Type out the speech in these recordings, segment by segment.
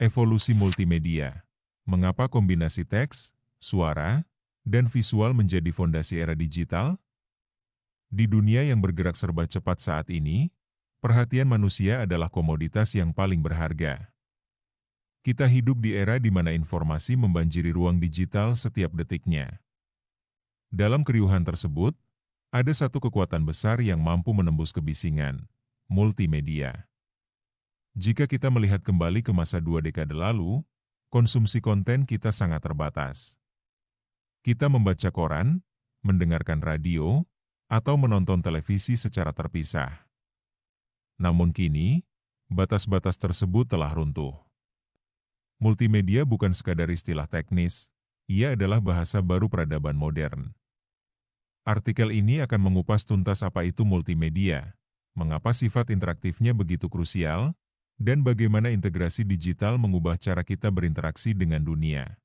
Evolusi multimedia. Mengapa kombinasi teks, suara, dan visual menjadi fondasi era digital? Di dunia yang bergerak serba cepat saat ini, perhatian manusia adalah komoditas yang paling berharga. Kita hidup di era di mana informasi membanjiri ruang digital setiap detiknya. Dalam keriuhan tersebut, ada satu kekuatan besar yang mampu menembus kebisingan, multimedia. Jika kita melihat kembali ke masa 2 dekade lalu, konsumsi konten kita sangat terbatas. Kita membaca koran, mendengarkan radio, atau menonton televisi secara terpisah. Namun kini, batas-batas tersebut telah runtuh. Multimedia bukan sekadar istilah teknis, ia adalah bahasa baru peradaban modern. Artikel ini akan mengupas tuntas apa itu multimedia, mengapa sifat interaktifnya begitu krusial, dan bagaimana integrasi digital mengubah cara kita berinteraksi dengan dunia.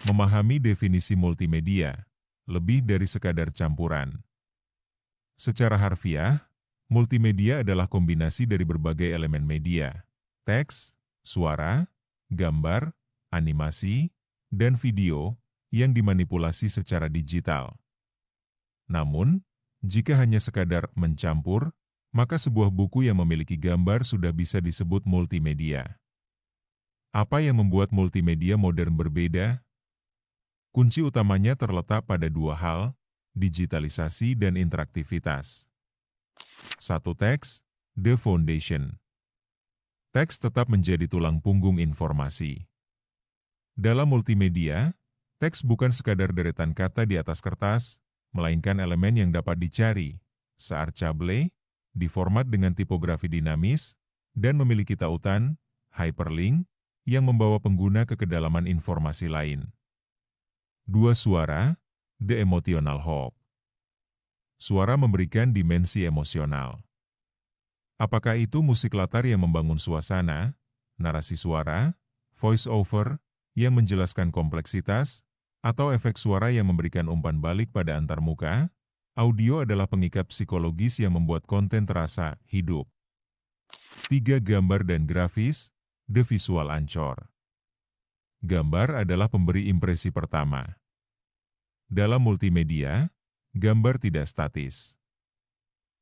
Memahami definisi multimedia, lebih dari sekadar campuran. Secara harfiah, multimedia adalah kombinasi dari berbagai elemen media, teks, suara, gambar, animasi, dan video yang dimanipulasi secara digital. Namun, jika hanya sekadar mencampur, maka sebuah buku yang memiliki gambar sudah bisa disebut multimedia. Apa yang membuat multimedia modern berbeda? Kunci utamanya terletak pada dua hal, digitalisasi dan interaktivitas. Satu teks, the foundation. Teks tetap menjadi tulang punggung informasi. Dalam multimedia, teks bukan sekadar deretan kata di atas kertas, melainkan elemen yang dapat dicari, searchable, diformat dengan tipografi dinamis, dan memiliki tautan, hyperlink, yang membawa pengguna ke kedalaman informasi lain. Dua suara, the emotional hub. Suara memberikan dimensi emosional. Apakah itu musik latar yang membangun suasana, narasi suara, voice over, yang menjelaskan kompleksitas, atau efek suara yang memberikan umpan balik pada antarmuka? Audio adalah pengikat psikologis yang membuat konten terasa hidup. 3. Gambar dan grafis, the visual anchor. Gambar adalah pemberi impresi pertama. Dalam multimedia, gambar tidak statis.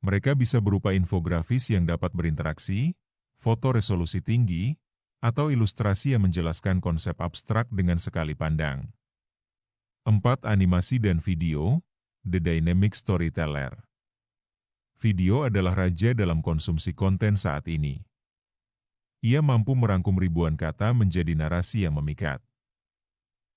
Mereka bisa berupa infografis yang dapat berinteraksi, foto resolusi tinggi, atau ilustrasi yang menjelaskan konsep abstrak dengan sekali pandang. 4. Animasi dan video, the dynamic storyteller. Video adalah raja dalam konsumsi konten saat ini. Ia mampu merangkum ribuan kata menjadi narasi yang memikat.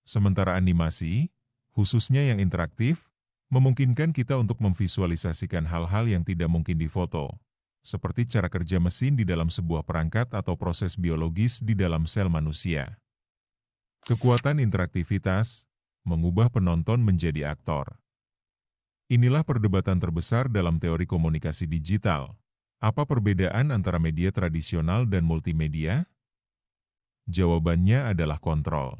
Sementara animasi, khususnya yang interaktif, memungkinkan kita untuk memvisualisasikan hal-hal yang tidak mungkin difoto, seperti cara kerja mesin di dalam sebuah perangkat atau proses biologis di dalam sel manusia. Kekuatan interaktivitas mengubah penonton menjadi aktor. Inilah perdebatan terbesar dalam teori komunikasi digital. Apa perbedaan antara media tradisional dan multimedia? Jawabannya adalah kontrol.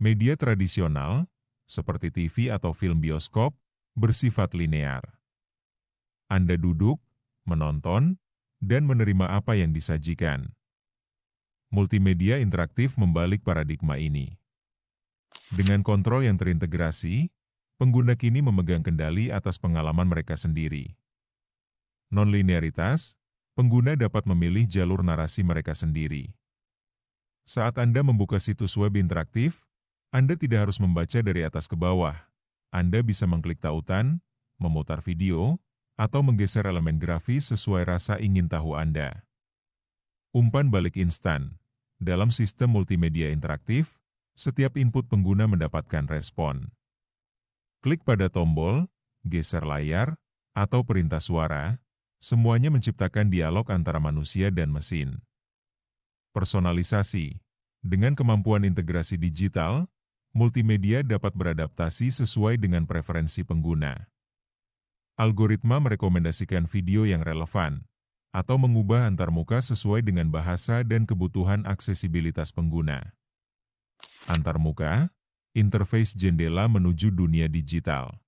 Media tradisional, seperti TV atau film bioskop, bersifat linear. Anda duduk, menonton, dan menerima apa yang disajikan. Multimedia interaktif membalik paradigma ini. Dengan kontrol yang terintegrasi, pengguna kini memegang kendali atas pengalaman mereka sendiri. Non-linearitas, pengguna dapat memilih jalur narasi mereka sendiri. Saat Anda membuka situs web interaktif, Anda tidak harus membaca dari atas ke bawah. Anda bisa mengklik tautan, memutar video, atau menggeser elemen grafis sesuai rasa ingin tahu Anda. Umpan balik instan. Dalam sistem multimedia interaktif, setiap input pengguna mendapatkan respon. Klik pada tombol, geser layar, atau perintah suara, semuanya menciptakan dialog antara manusia dan mesin. Personalisasi. Dengan kemampuan integrasi digital, multimedia dapat beradaptasi sesuai dengan preferensi pengguna. Algoritma merekomendasikan video yang relevan, atau mengubah antarmuka sesuai dengan bahasa dan kebutuhan aksesibilitas pengguna. Antarmuka, interface jendela menuju dunia digital.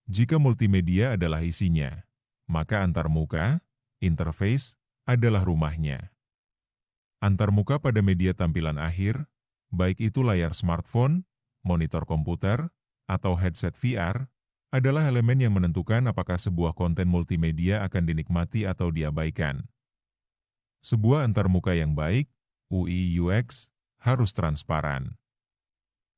Jika multimedia adalah isinya, maka antarmuka, interface, adalah rumahnya. Antarmuka pada media tampilan akhir, baik itu layar smartphone, monitor komputer, atau headset VR, adalah elemen yang menentukan apakah sebuah konten multimedia akan dinikmati atau diabaikan. Sebuah antarmuka yang baik, UI UX, harus transparan.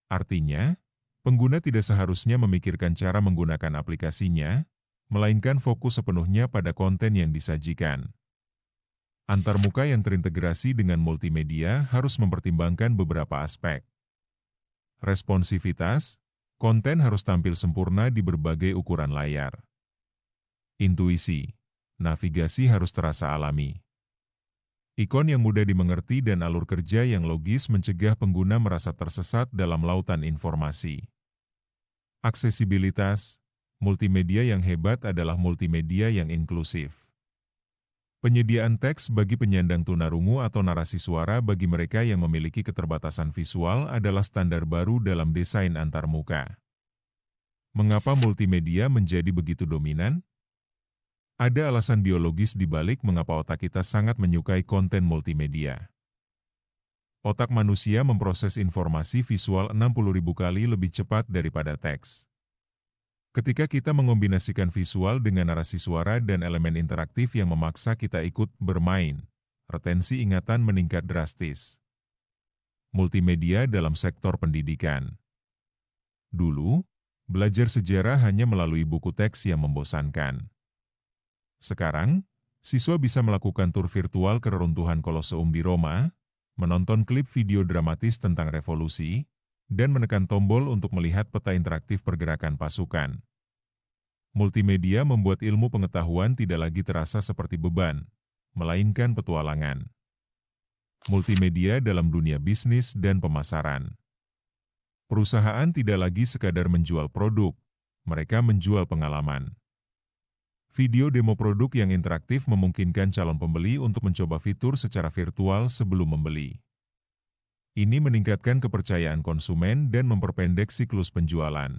Artinya, pengguna tidak seharusnya memikirkan cara menggunakan aplikasinya, melainkan fokus sepenuhnya pada konten yang disajikan. Antarmuka yang terintegrasi dengan multimedia harus mempertimbangkan beberapa aspek. Responsivitas, konten harus tampil sempurna di berbagai ukuran layar. Intuisi, navigasi harus terasa alami. Ikon yang mudah dimengerti dan alur kerja yang logis mencegah pengguna merasa tersesat dalam lautan informasi. Aksesibilitas, multimedia yang hebat adalah multimedia yang inklusif. Penyediaan teks bagi penyandang tunarungu atau narasi suara bagi mereka yang memiliki keterbatasan visual adalah standar baru dalam desain antarmuka. Mengapa multimedia menjadi begitu dominan? Ada alasan biologis di balik mengapa otak kita sangat menyukai konten multimedia. Otak manusia memproses informasi visual 60.000 kali lebih cepat daripada teks. Ketika kita mengombinasikan visual dengan narasi suara dan elemen interaktif yang memaksa kita ikut bermain, retensi ingatan meningkat drastis. Multimedia dalam sektor pendidikan. Dulu, belajar sejarah hanya melalui buku teks yang membosankan. Sekarang, siswa bisa melakukan tur virtual ke reruntuhan Koloseum di Roma, menonton klip video dramatis tentang revolusi, dan menekan tombol untuk melihat peta interaktif pergerakan pasukan. Multimedia membuat ilmu pengetahuan tidak lagi terasa seperti beban, melainkan petualangan. Multimedia dalam dunia bisnis dan pemasaran. Perusahaan tidak lagi sekadar menjual produk, mereka menjual pengalaman. Video demo produk yang interaktif memungkinkan calon pembeli untuk mencoba fitur secara virtual sebelum membeli. Ini meningkatkan kepercayaan konsumen dan memperpendek siklus penjualan.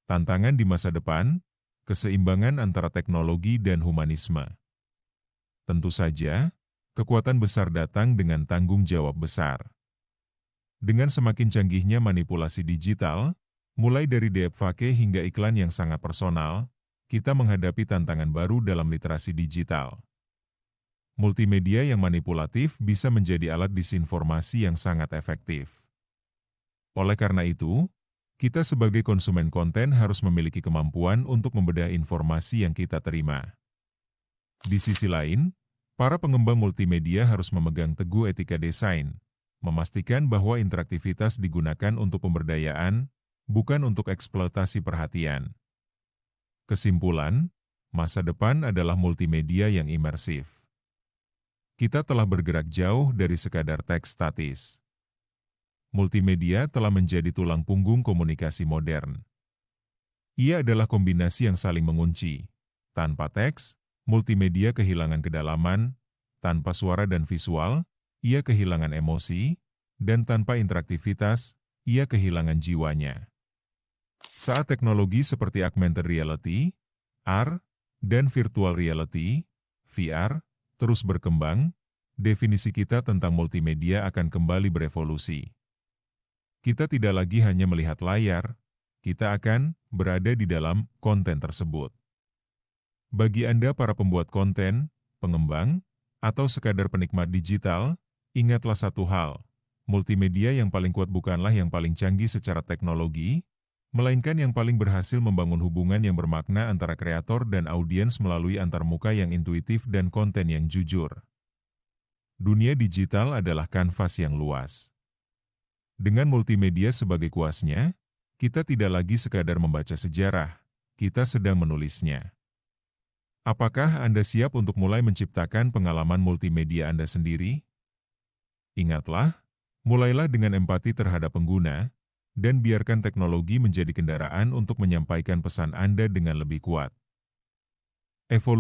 Tantangan di masa depan, keseimbangan antara teknologi dan humanisme. Tentu saja, kekuatan besar datang dengan tanggung jawab besar. Dengan semakin canggihnya manipulasi digital, mulai dari deepfake hingga iklan yang sangat personal, kita menghadapi tantangan baru dalam literasi digital. Multimedia yang manipulatif bisa menjadi alat disinformasi yang sangat efektif. Oleh karena itu, kita sebagai konsumen konten harus memiliki kemampuan untuk membedah informasi yang kita terima. Di sisi lain, para pengembang multimedia harus memegang teguh etika desain, memastikan bahwa interaktivitas digunakan untuk pemberdayaan, bukan untuk eksploitasi perhatian. Kesimpulan, masa depan adalah multimedia yang imersif. Kita telah bergerak jauh dari sekadar teks statis. Multimedia telah menjadi tulang punggung komunikasi modern. Ia adalah kombinasi yang saling mengunci. Tanpa teks, multimedia kehilangan kedalaman, tanpa suara dan visual, ia kehilangan emosi, dan tanpa interaktivitas, ia kehilangan jiwanya. Saat teknologi seperti augmented reality, AR, dan virtual reality, VR, terus berkembang, definisi kita tentang multimedia akan kembali berevolusi. Kita tidak lagi hanya melihat layar, kita akan berada di dalam konten tersebut. Bagi Anda para pembuat konten, pengembang, atau sekadar penikmat digital, ingatlah satu hal, multimedia yang paling kuat bukanlah yang paling canggih secara teknologi, melainkan yang paling berhasil membangun hubungan yang bermakna antara kreator dan audiens melalui antarmuka yang intuitif dan konten yang jujur. Dunia digital adalah kanvas yang luas. Dengan multimedia sebagai kuasnya, kita tidak lagi sekadar membaca sejarah, kita sedang menulisnya. Apakah Anda siap untuk mulai menciptakan pengalaman multimedia Anda sendiri? Ingatlah, mulailah dengan empati terhadap pengguna, dan biarkan teknologi menjadi kendaraan untuk menyampaikan pesan Anda dengan lebih kuat. Evolusi